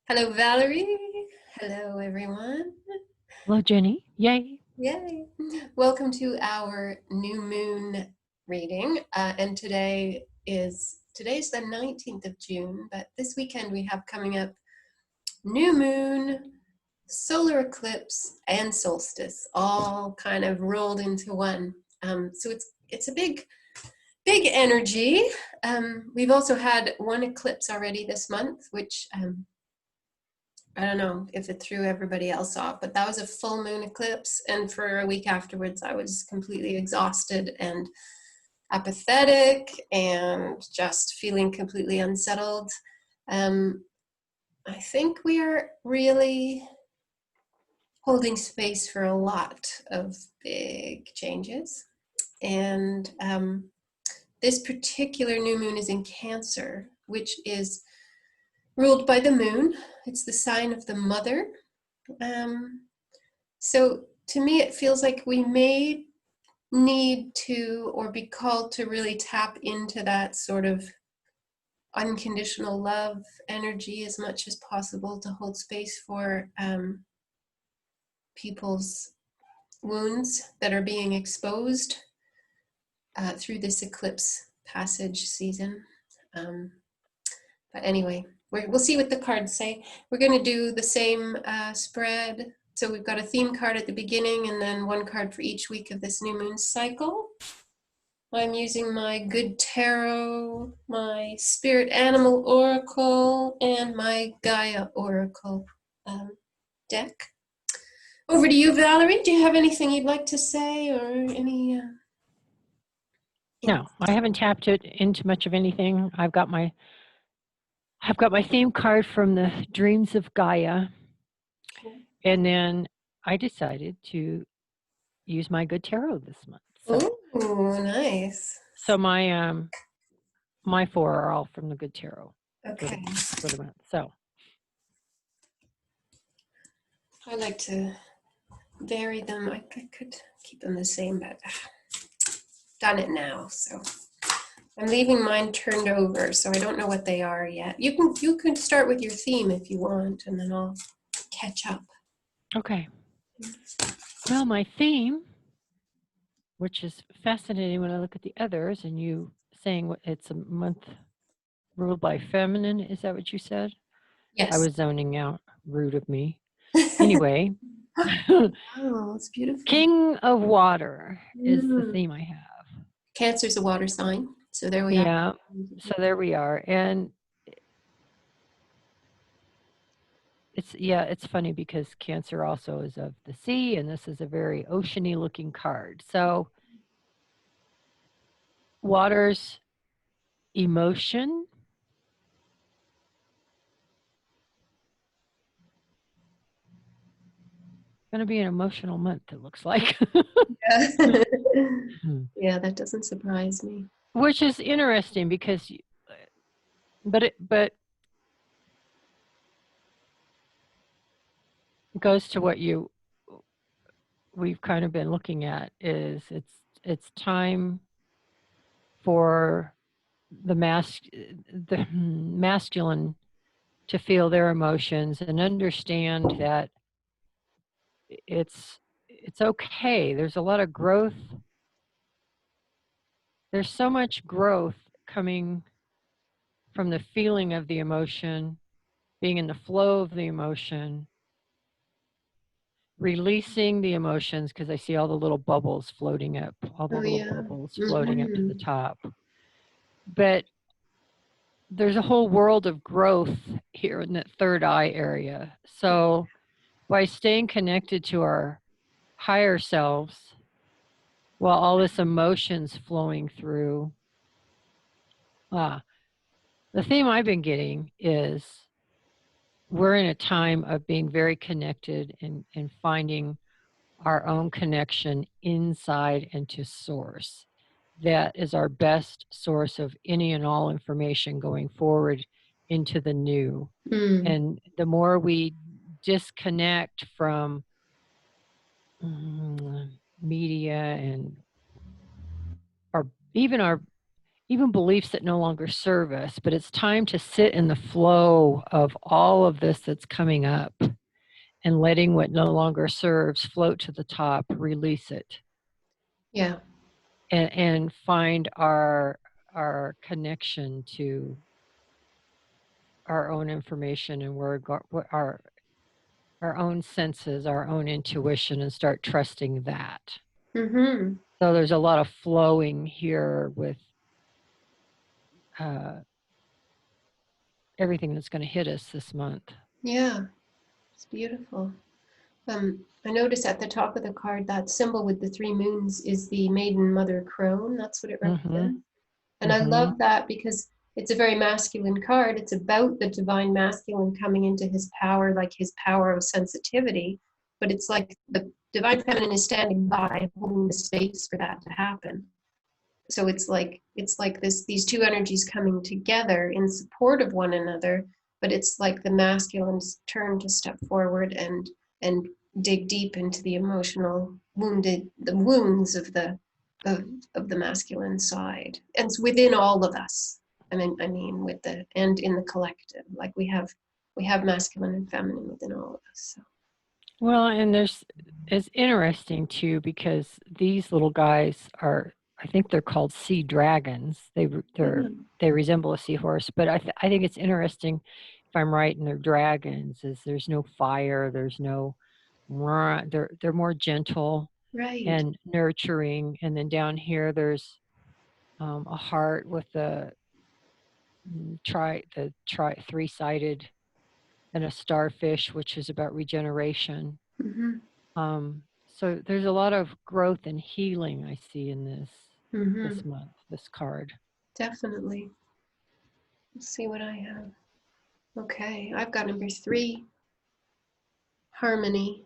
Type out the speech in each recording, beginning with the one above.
Hello, Valerie. Hello, everyone. Hello, Jenny. Yay. Yay. Welcome to our new moon reading. And today's the 19th of June, but this weekend we have coming up new moon, solar eclipse, and solstice, all kind of rolled into one. So it's a big energy. We've also had one eclipse already this month, which I don't know if it threw everybody else off, but that was a full moon eclipse. And for a week afterwards, I was completely exhausted and apathetic and just feeling completely unsettled. I think we are really holding space for a lot of big changes. And this particular new moon is in Cancer, which is ruled by the moon. It's the sign of the mother. So to me, it feels like we may need to or be called to really tap into that sort of unconditional love energy as much as possible to hold space for people's wounds that are being exposed through this eclipse passage season. But anyway, we'll see what the cards say. We're going to do the same spread. So we've got a theme card at the beginning and then one card for each week of this new moon cycle. I'm using my Good Tarot, my Spirit Animal Oracle, and my Gaia Oracle deck. Over to you, Valerie. Do you have anything you'd like to say or any... No, I haven't tapped it into much of anything. I've got my theme card from the Dreams of Gaia. And then I decided to use my Good Tarot this month. So, ooh, nice. So my four are all from the Good Tarot. Okay. For the month. So I like to vary them. I could keep them the same, but done it now. So I'm leaving mine turned over, so I don't know what they are yet. You can start with your theme if you want, and then I'll catch up. Okay. Well, my theme, which is fascinating when I look at the others, and you saying it's a month ruled by feminine, is that what you said? Yes. I was zoning out. Rude of me. Anyway. Oh, it's beautiful. King of Water is the theme I have. Cancer's a water sign, so there we are. Yeah, so there we are. And it's funny because Cancer also is of the sea, and this is a very oceany looking card. So water's emotion, going to be an emotional month, it looks like. Yeah. Yeah, that doesn't surprise me. Which is interesting because, but it goes to what we've kind of been looking at is it's time for the masculine to feel their emotions and understand that it's okay. There's a lot of growth. There's so much growth coming from the feeling of the emotion, being in the flow of the emotion, releasing the emotions, because I see all the little bubbles floating up, all the little bubbles floating up to the top. But there's a whole world of growth here in that third eye area. So by staying connected to our higher selves, while all this emotion's flowing through, the theme I've been getting is we're in a time of being very connected and finding our own connection inside and to source. That is our best source of any and all information going forward into the new. And the more we disconnect from media and even our even beliefs that no longer serve us, but it's time to sit in the flow of all of this that's coming up and letting what no longer serves float to the top, release it, Yeah. and find our connection to our own information and what our own senses, our own intuition, and start trusting that. Mm-hmm. So there's a lot of flowing here with uh, everything that's going to hit us this month. Yeah. It's beautiful. I notice at the top of the card that symbol with the three moons is the maiden mother crone. That's what it Mm-hmm. represents. And I Mm-hmm. love that because it's a very masculine card. It's about the divine masculine coming into his power, like his power of sensitivity. But it's like the divine feminine is standing by, holding the space for that to happen. So it's like these two energies coming together in support of one another, but it's like the masculine's turn to step forward and dig deep into the emotional the wounds of the masculine side. And it's within all of us. I mean with the and in the collective. Like we have masculine and feminine within all of us. So. Well, and it's interesting too because these little guys are, I think they're called sea dragons. They resemble a seahorse, but I think it's interesting, if I'm right, and they're dragons. Is there's no fire, there's no, they're more gentle Right. and nurturing, and then down here there's a heart with the three-sided, and a starfish, which is about regeneration. Mm-hmm. So there's a lot of growth and healing I see in Mm-hmm. this month, this card. Definitely. Let's see what I have. Okay, I've got number 3, harmony,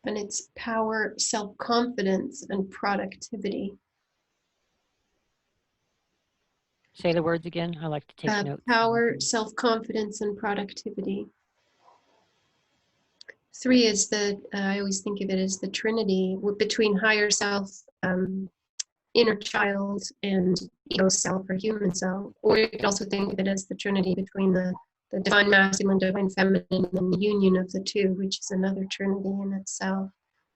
and it's power, self-confidence, and productivity. Say the words again. I like to take notes. Power, self-confidence, and productivity. 3 is I always think of it as the trinity between higher self, inner child, and ego self or human self. Or you could also think of it as the trinity between the divine masculine, divine feminine, and the union of the two, which is another trinity in itself.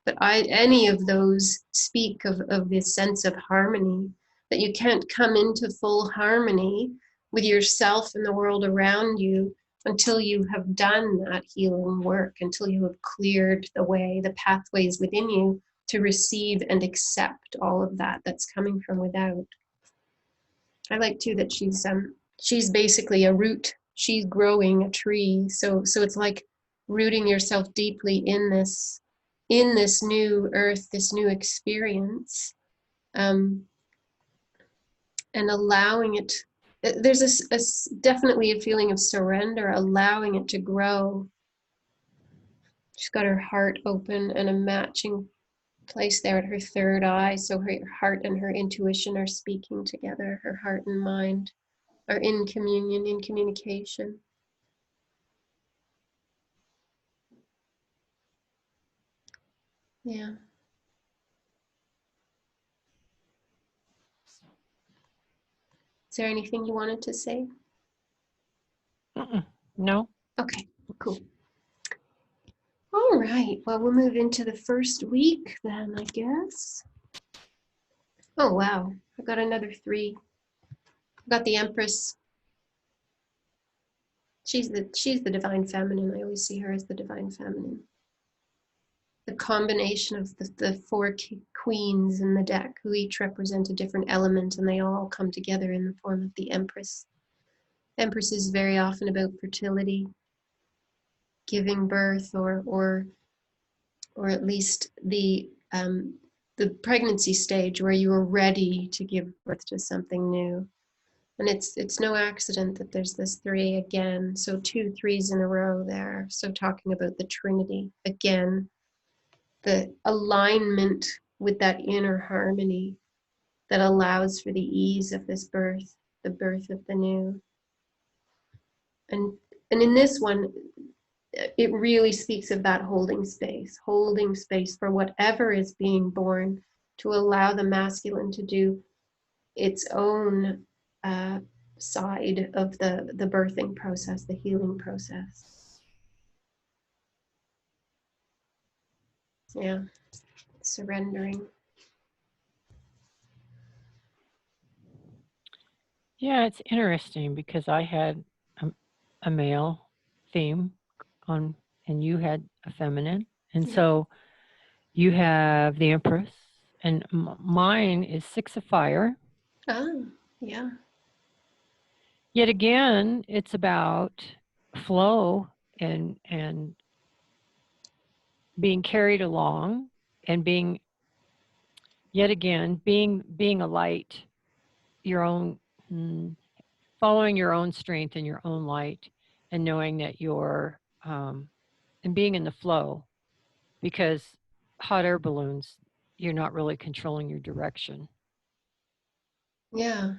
But any of those speak of this sense of harmony, that you can't come into full harmony with yourself and the world around you until you have done that healing work, until you have cleared the way, the pathways within you to receive and accept all of that that's coming from without. I like too that she's basically a root. She's growing a tree. So it's like rooting yourself deeply in this new earth, this new experience, um, and allowing it. There's definitely a feeling of surrender, allowing it to grow. She's got her heart open and a matching place there at her third eye. So her heart and her intuition are speaking together. Her heart and mind are in communion, in communication. Yeah. Is there anything you wanted to say? No. Okay, cool. All right, well, we'll move into the first week then, I guess. Oh, wow, I got another 3. I got the Empress. She's the divine feminine. I always see her as the divine feminine. The combination of the 4 queens in the deck, who each represent a different element, and they all come together in the form of the Empress. Empress is very often about fertility, giving birth, or at least the pregnancy stage where you are ready to give birth to something new. And it's no accident that there's this 3 again. So 2 3s in a row there. So talking about the Trinity again, the alignment with that inner harmony that allows for the ease of this birth, the birth of the new. And in this one, it really speaks of that holding space for whatever is being born, to allow the masculine to do its own side of the birthing process, the healing process. Yeah, surrendering. Yeah, it's interesting because I had a male theme on, and you had a feminine. And Yeah. so you have the Empress, and mine is Six of Fire. Oh, yeah. Yet again, it's about flow and being carried along and being, yet again, being a light, your own, following your own strength and your own light, and knowing that you're and being in the flow, because hot air balloons, you're not really controlling your direction. Yeah.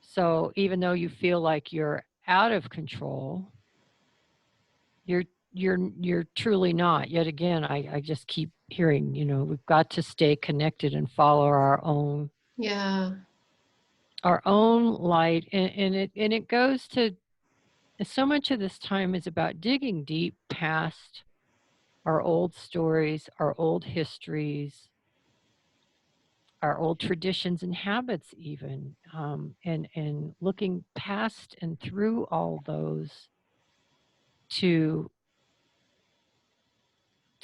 So even though you feel like you're out of control, you're you're truly not. Yet again, I just keep hearing, we've got to stay connected and follow Yeah. our own light, and it goes to, so much of this time is about digging deep past our old stories, our old histories, our old traditions and habits, even, and looking past and through all those to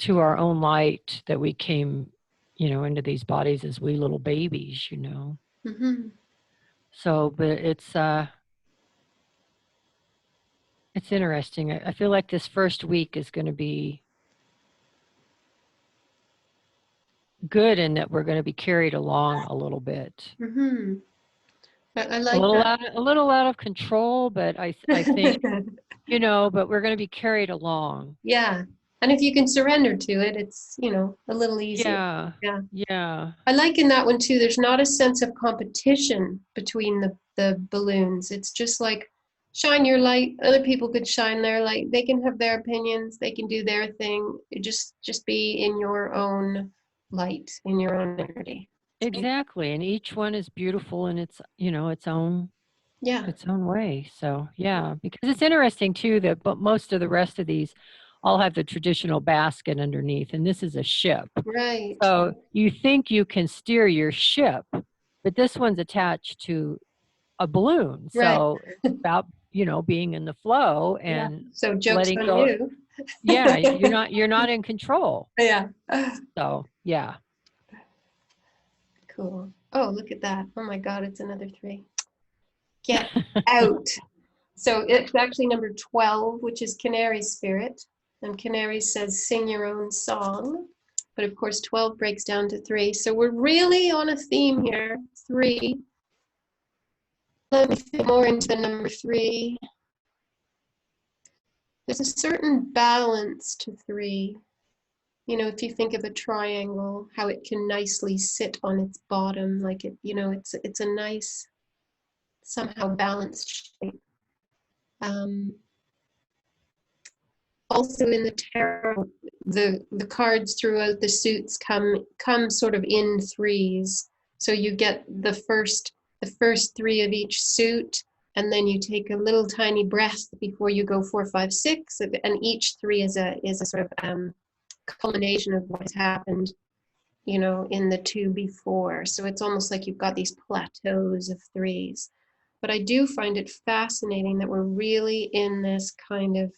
our own light, that we came, into these bodies as wee little babies. Mm-hmm. So, but it's interesting. I feel like this first week is going to be good, in that we're going to be carried along a little bit. Mm-hmm. I A like little that. out, a little out of control, but I think, but we're going to be carried along. Yeah. And if you can surrender to it, it's, a little easier. Yeah. Yeah. Yeah. I like in that one too, there's not a sense of competition between the balloons. It's just like shine your light, other people could shine their light. They can have their opinions, they can do their thing. Just be in your own light, in your own energy. Exactly. And each one is beautiful in its, Yeah. its own way. So, yeah, because it's interesting too that, but most of the rest of these all have the traditional basket underneath, and this is a ship. Right. So you think you can steer your ship, but this one's attached to a balloon. Right. So it's about, being in the flow Yeah. and So joke's letting on go. you. Yeah, you're not in control. Yeah. So, yeah. Cool. Oh, look at that. Oh my God, it's another 3. Get out. So it's actually number 12, which is Canary Spirit. And Canary says, sing your own song. But of course, 12 breaks down to 3. So we're really on a theme here. 3. Let me fit more into the number 3. There's a certain balance to 3. If you think of a triangle, how it can nicely sit on its bottom, like it's a nice, somehow balanced shape. Also in the tarot, the cards throughout the suits come sort of in 3s. So you get the first 3 of each suit, and then you take a little tiny breath before you go 4, 5, 6, and each 3 is a sort of culmination of what has happened, in the 2 before. So it's almost like you've got these plateaus of 3s. But I do find it fascinating that we're really in this kind of,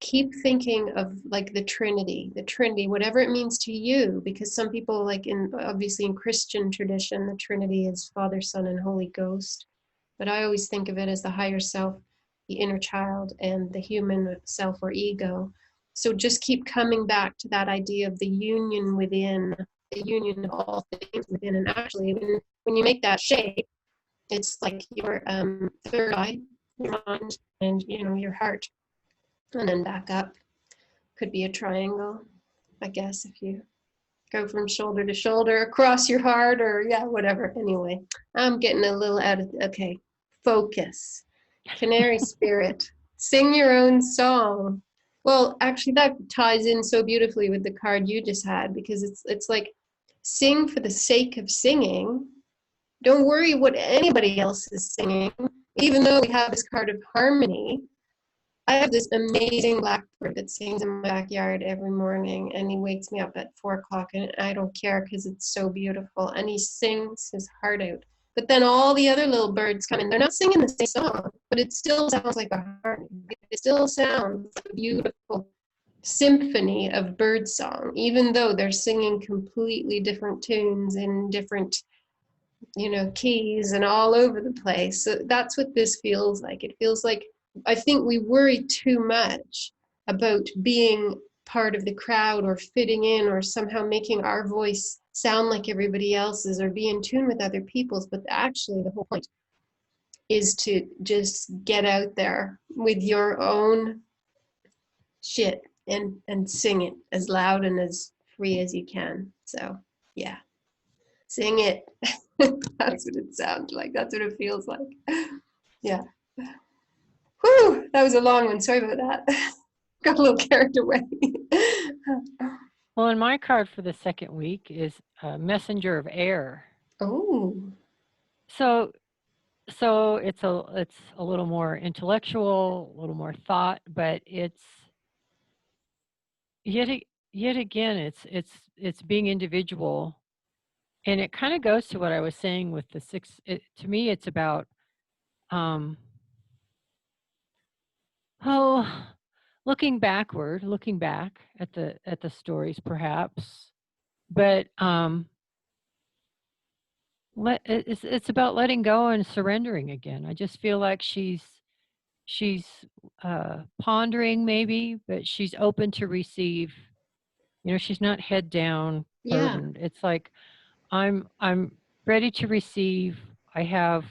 keep thinking of like the Trinity, whatever it means to you, because some people, like obviously in Christian tradition, the Trinity is Father, Son, and Holy Ghost. But I always think of it as the higher self, the inner child, and the human self or ego. So just keep coming back to that idea of the union within, the union of all things within. And actually, when you make that shape, it's like your third eye, your mind, and your heart. And then back up. Could be a triangle, I guess, if you go from shoulder to shoulder across your heart, or yeah, whatever. Anyway, I'm getting a little out of, okay, focus. Canary Spirit, sing your own song. Well, actually, that ties in so beautifully with the card you just had, because it's like, sing for the sake of singing, Don't worry what anybody else is singing. Even though we have this card of harmony, I have this amazing blackbird that sings in my backyard every morning, and he wakes me up at 4 o'clock, and I don't care because it's so beautiful, and he sings his heart out. But then all the other little birds come in. They're not singing the same song, but it still sounds like a harmony. It still sounds like a beautiful symphony of bird song, even though they're singing completely different tunes in different, keys and all over the place. So that's what this feels like. It feels like, I think we worry too much about being part of the crowd or fitting in or somehow making our voice sound like everybody else's or be in tune with other people's. But actually, the whole point is to just get out there with your own shit and sing it as loud and as free as you can. So, yeah, sing it. That's what it sounds like. That's what it feels like. Yeah. Whew, that was a long one. Sorry about that. Got a little carried away. Well, and my card for the second week is Messenger of Air. Oh. So it's a little more intellectual, a little more thought, but it's yet again it's being individual, and it kind of goes to what I was saying with the six. To me, it's about oh, looking back at the stories, perhaps, but it's about letting go and surrendering again. I just feel like she's pondering maybe, but she's open to receive. She's not head down, Yeah. burdened. It's like I'm ready to receive. I have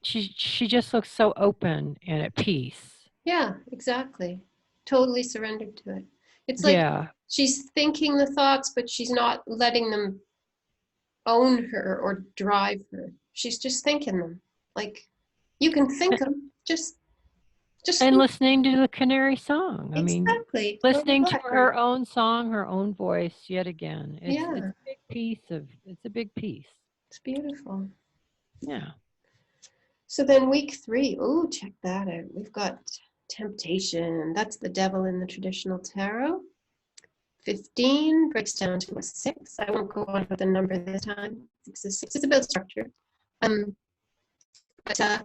she just looks so open and at peace. Yeah, exactly. Totally surrendered to it. It's like Yeah. she's thinking the thoughts, but she's not letting them own her or drive her. She's just thinking them. Like, you can think them, just And think. listening to the canary song. I mean, Exactly. Or the listening to blackbird. her own song, her own voice yet again. It's Yeah, a big piece of it's a big piece. it's beautiful. Yeah. So then week 3, oh, check that out. We've got temptation. That's the devil in the traditional tarot. 15 breaks down to a 6. I won't go on with the number this time. 6 is 6. It's about structure. Um, but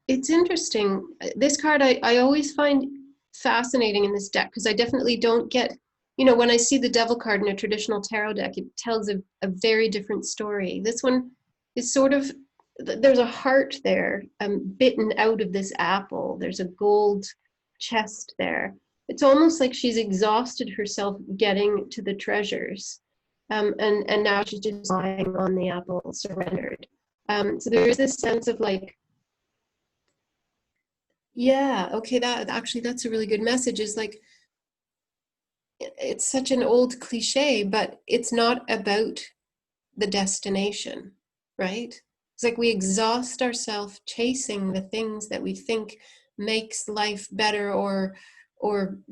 it's interesting. This card I always find fascinating in this deck because I definitely don't get, when I see the devil card in a traditional tarot deck, it tells a very different story. This one is sort of, there's a heart there bitten out of this apple. There's a gold chest there. It's almost like she's exhausted herself getting to the treasures. And now she's just lying on the apple, surrendered. So there is this sense of like, yeah, okay, that's a really good message. Is like, it's such an old cliche, but it's not about the destination, right? It's like we exhaust ourselves chasing the things that we think makes life better or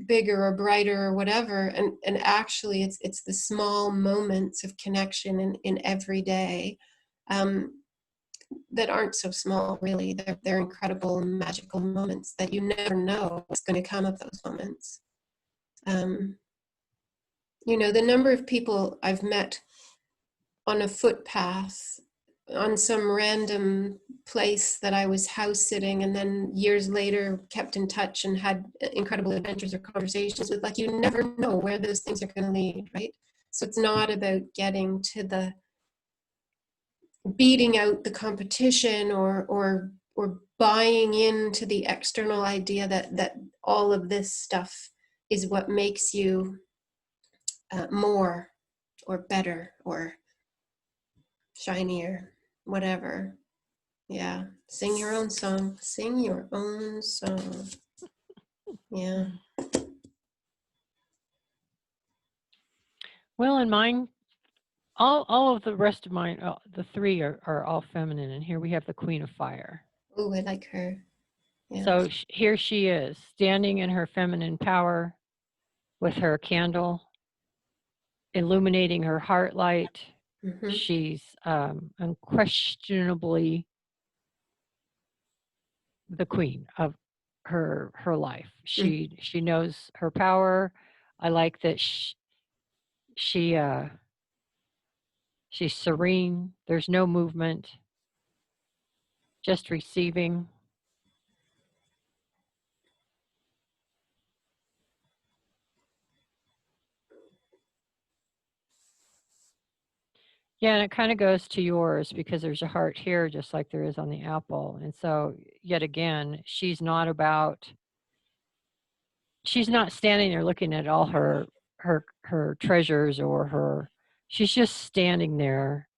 bigger or brighter or whatever, and actually it's the small moments of connection in every day that aren't so small, really. They're incredible magical moments that you never know what's going to come of those moments. um, the number of people I've met on a footpath on some random place that I was house sitting, and then years later kept in touch and had incredible adventures or conversations with, like, you never know where those things are going to lead, right? So it's not about getting to the beating out the competition or buying into the external idea that all of this stuff is what makes you more or better or shinier, whatever. Yeah, sing your own song. Sing your own song. Yeah. Well, in mine, all of the rest of mine, the three are all feminine, and here we have the Queen of Fire. Oh, I like her. Yeah. So here she is, standing in her feminine power with her candle, illuminating her heart light. Mm-hmm. She's unquestionably the queen of her life. She knows her power. I like that she she's serene. There's no movement, just receiving. Yeah, and it kind of goes to yours because there's a heart here just like there is on the apple. And so yet again, she's not standing there looking at all her treasures or her she's just standing there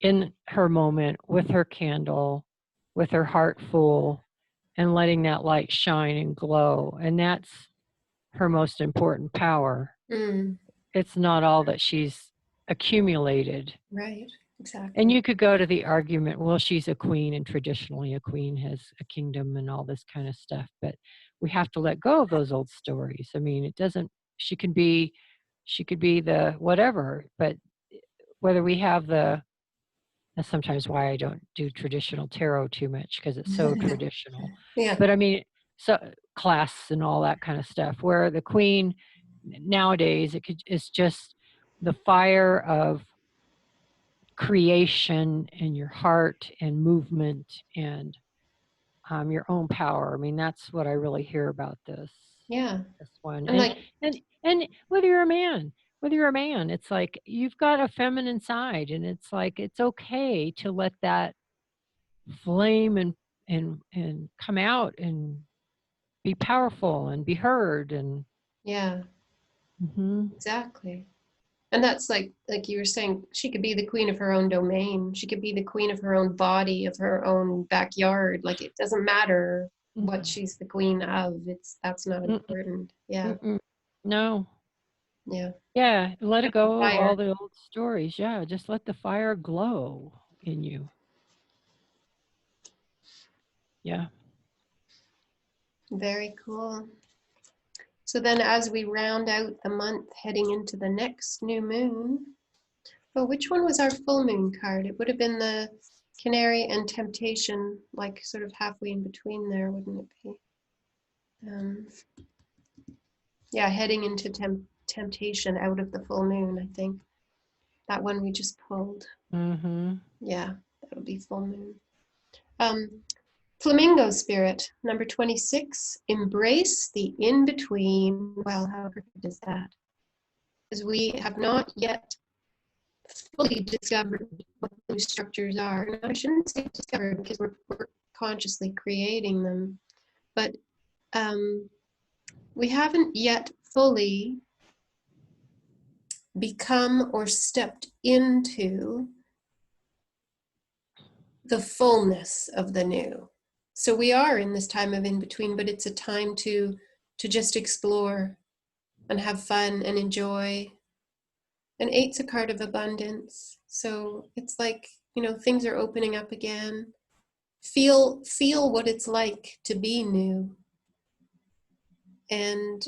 in her moment with her candle, with her heart full, and letting that light shine and glow. And that's her most important power. Mm. It's not all that she's accumulated. Right, exactly. And you could go to the argument, well, she's a queen, and traditionally a queen has a kingdom and all this kind of stuff. But we have to let go of those old stories. I mean, it doesn't, she could be the whatever, but whether we have that's sometimes why I don't do traditional tarot too much because it's so traditional. Yeah. But I mean, so class and all that kind of stuff, where the queen nowadays it's just the fire of creation and your heart and movement and your own power. I mean, that's what I really hear about this. Yeah. This one, And like, and whether you're a man, it's like you've got a feminine side, and it's like it's okay to let that flame and come out and be powerful and be heard and yeah, mhm. exactly. And that's like you were saying, she could be the queen of her own domain. She could be the queen of her own body, of her own backyard. Like it doesn't matter what she's the queen of. That's not Mm-mm. important. Yeah. Mm-mm. No. Yeah. Yeah, let it Just the go of fire. all the old stories. Yeah, just let the fire glow in you. Yeah. Very cool. So then as we round out the month heading into the next new moon, oh, which one was our full moon card? It would have been the Canary and Temptation, like sort of halfway in between there, wouldn't it be? Yeah, heading into Temptation out of the full moon, I think. That one we just pulled. Mm-hmm. Yeah, that'll be full moon. Flamingo Spirit, number 26, embrace the in-between. Well, how perfect is that? Because we have not yet fully discovered what those structures are. And I shouldn't say discovered because we're consciously creating them, but we haven't yet fully become or stepped into the fullness of the new. So we are in this time of in between, but it's a time to just explore and have fun and enjoy. And eight's a card of abundance, so it's like, things are opening up again. Feel what it's like to be new, and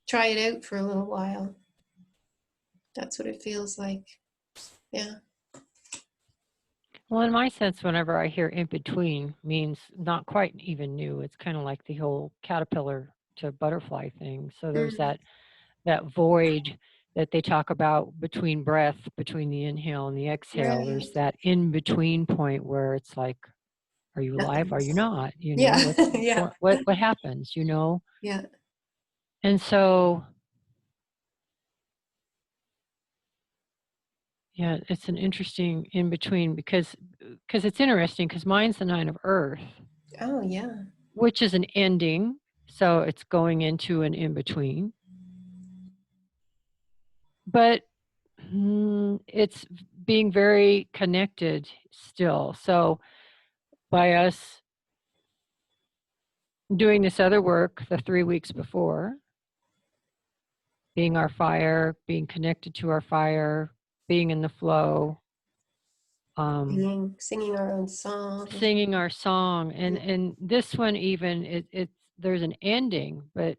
try it out for a little while. That's what it feels like. Yeah. Well, in my sense, whenever I hear in between means not quite even new. It's kind of like the whole caterpillar to butterfly thing. So there's that void that they talk about between breath, between the inhale and the exhale. Right. There's that in between point where it's like, are you alive? Are you not? Yeah. Yeah. What happens? Yeah. And so, yeah, it's an interesting in between because it's interesting because mine's the 9 of Earth. Oh, yeah. Which is an ending, so it's going into an in between. But it's being very connected still. So by us doing this other work the 3 weeks before, being our fire, being connected to our fire, being in the flow, singing our own song. singing our song, and this one even it's there's an ending, but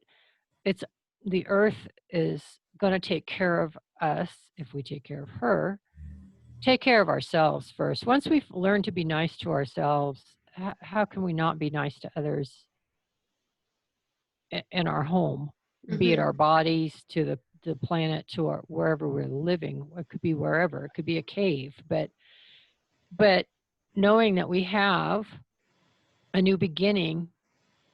it's the earth is going to take care of us, if we take care of her, take care of ourselves first. Once we've learned to be nice to ourselves, how can we not be nice to others in our home, be it Mm-hmm. our bodies, to the planet, to our, wherever we're living? It could be wherever. It could be a cave, but knowing that we have a new beginning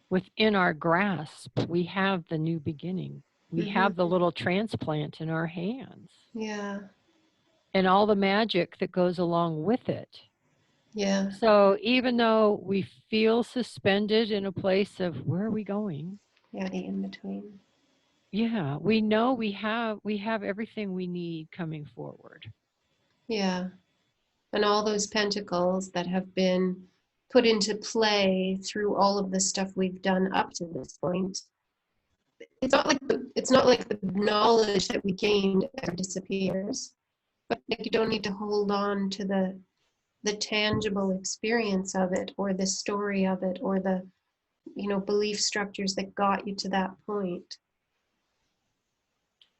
within our grasp, we have the new beginning. We have the Mm-hmm. little transplant in our hands Yeah. and all the magic that goes along with it. Yeah. So even though we feel suspended in a place of where are we going? Yeah. The in between. Yeah, we know we have everything we need coming forward. Yeah. And all those pentacles that have been put into play through all of the stuff we've done up to this point. It's not like the knowledge that we gained ever disappears, but like you don't need to hold on to the tangible experience of it or the story of it or the belief structures that got you to that point.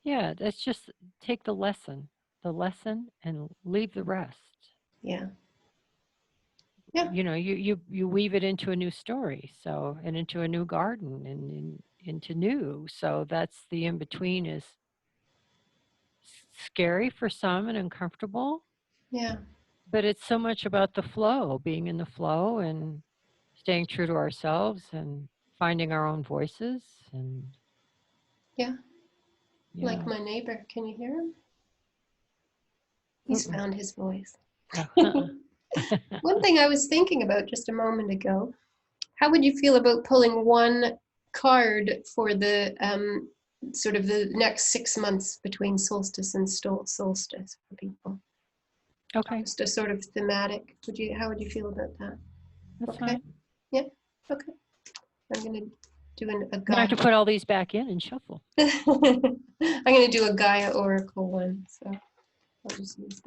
Yeah, that's just take the lesson and leave the rest. Yeah. Yeah. You weave it into a new story, so, and into a new garden, and into new. So that's the in between is scary for some and uncomfortable, Yeah. but it's so much about the flow, being in the flow and staying true to ourselves and finding our own voices. And Yeah. Like yeah. my neighbor, can you hear him? He's Mm-mm. found his voice. Oh, One thing I was thinking about just a moment ago, how would you feel about pulling one card for the sort of the next 6 months between solstice and solstice for people? okay, Just a sort of thematic. How would you feel about that? that's Okay. fine. Yeah. Okay. I'm gonna do a Now I have Gaia. to put all these back in and shuffle. I'm gonna do a Gaia Oracle one, so I'll just use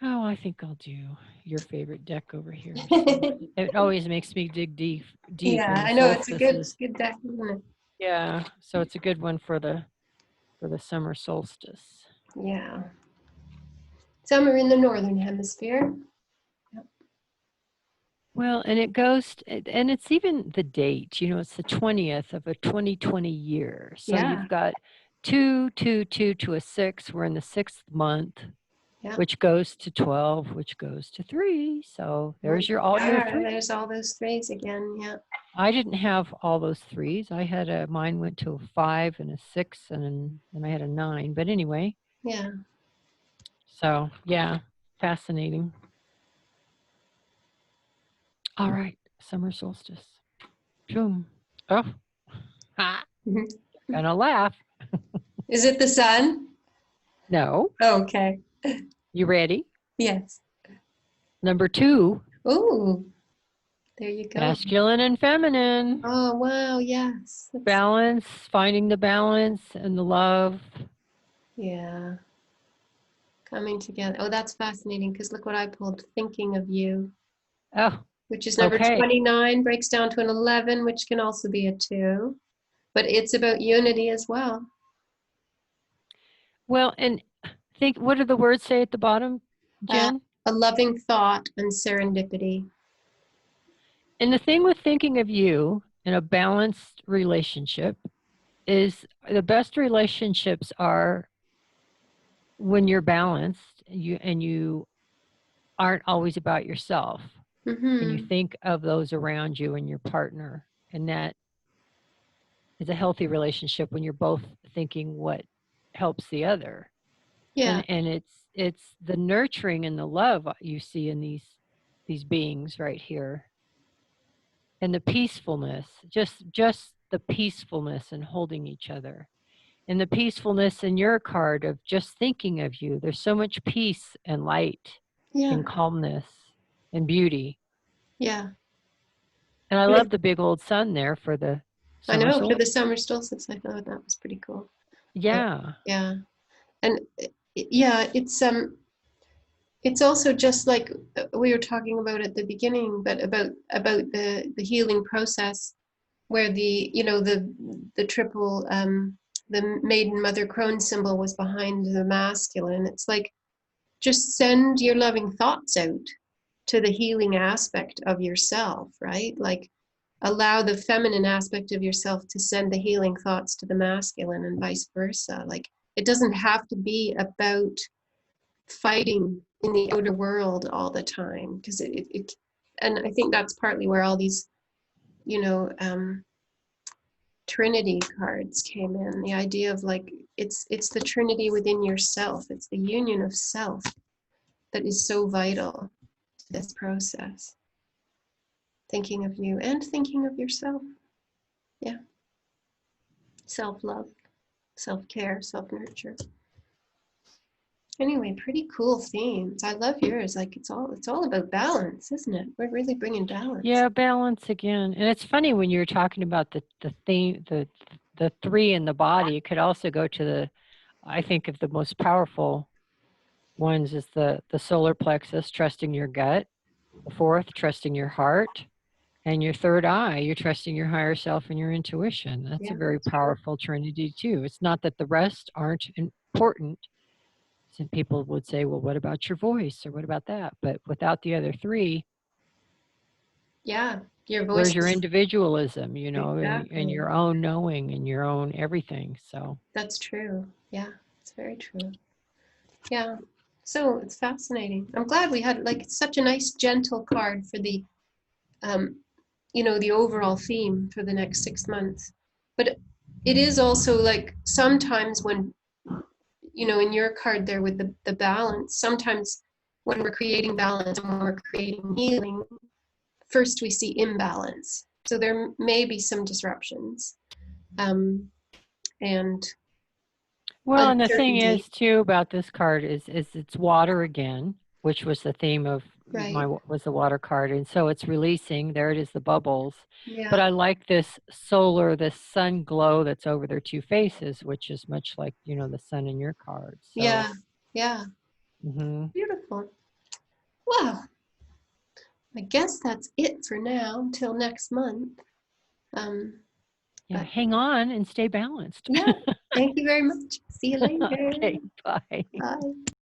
Oh, I think I'll do your favorite deck over here. So that. it always makes me dig deep in Yeah, the I know it's a good solstices. good deck, isn't it? Yeah, so it's a good one for the summer solstice. Yeah. Some are in the northern hemisphere. Yep. Well, and and it's even the date. It's the 20th of a 2020 year. So Yeah. you've got 2 to a 6. We're in the 6th month, Yeah. which goes to 12, which goes to 3. So there's all your There's 3s. all those threes again. Yeah. I didn't have all those 3s. I had mine went to a 5 and a 6, and then I had a 9. But anyway, Yeah. so yeah, fascinating. All right, summer solstice. Boom. Oh, ha, gonna laugh. Is it the sun? No. Okay. You ready? Yes. Number 2, Oh, there you go. masculine and feminine. Oh, wow. Yes. Balance, finding the balance and the love. Yeah. Coming together. Oh, that's fascinating because look what I pulled. Thinking of you, Oh, which is number okay. 29, breaks down to an 11, which can also be a 2. But it's about unity as well. Well, and what do the words say at the bottom, Uh, Jen? a loving thought and serendipity. And the thing with thinking of you in a balanced relationship is the best relationships are when you're balanced, you aren't always about yourself, and you Mm-hmm. think of those around you and your partner, and that is a healthy relationship when you're both thinking what helps the other. Yeah. And it's the nurturing and the love you see in these beings right here, and the peacefulness, just the peacefulness and holding each other, and the peacefulness in your card of just thinking of you. There's so much peace and light Yeah. and calmness and beauty. Yeah. And I But love the big old sun there for the I summer know for solstice. the summer solstice, I thought that was pretty cool. Yeah. Yeah. And yeah, it's also just like we were talking about at the beginning, but about the healing process where the triple the maiden mother crone symbol was behind the masculine. It's like, just send your loving thoughts out to the healing aspect of yourself, right? Like, allow the feminine aspect of yourself to send the healing thoughts to the masculine and vice versa. Like, it doesn't have to be about fighting in the outer world all the time, because and I think that's partly where all these, you know, Trinity cards came in. The idea of like, it's the Trinity within yourself. It's the union of self that is so vital to this process. Thinking of you and thinking of yourself. Yeah. Self-love, self-care, self-nurture. Anyway, pretty cool themes. I love yours. Like, it's all about balance, isn't it? We're really bringing balance. Yeah, balance again. And it's funny when you're talking about the theme, the three in the body. It could also go to the, I think of the most powerful ones is the solar plexus, trusting your gut. The fourth, trusting your heart. And your third eye, you're trusting your higher self and your intuition. That's a very powerful trinity too. It's not that the rest aren't important. Some people would say, well, what about your voice or what about that? But without the other three, yeah, your voice. Where's your individualism, Exactly. and your own knowing and your own everything. So that's true. Yeah, it's very true. Yeah. So it's fascinating. I'm glad we had like such a nice gentle card for the the overall theme for the next 6 months. But it is also like sometimes when, in your card there with the balance, sometimes when we're creating balance and when we're creating healing, first we see imbalance. So there may be some disruptions. And well, and the thing is too about this card is it's water again, which was the theme of was the water card, and so it's releasing. There it is, the bubbles. Yeah. But I like this solar, this sun glow that's over their two faces, which is much like the sun in your card. So, yeah. Mm-hmm. Beautiful. Well, I guess that's it for now until next month. Yeah, hang on and stay balanced. Yeah. Thank you very much. See you later. Okay, bye. Bye.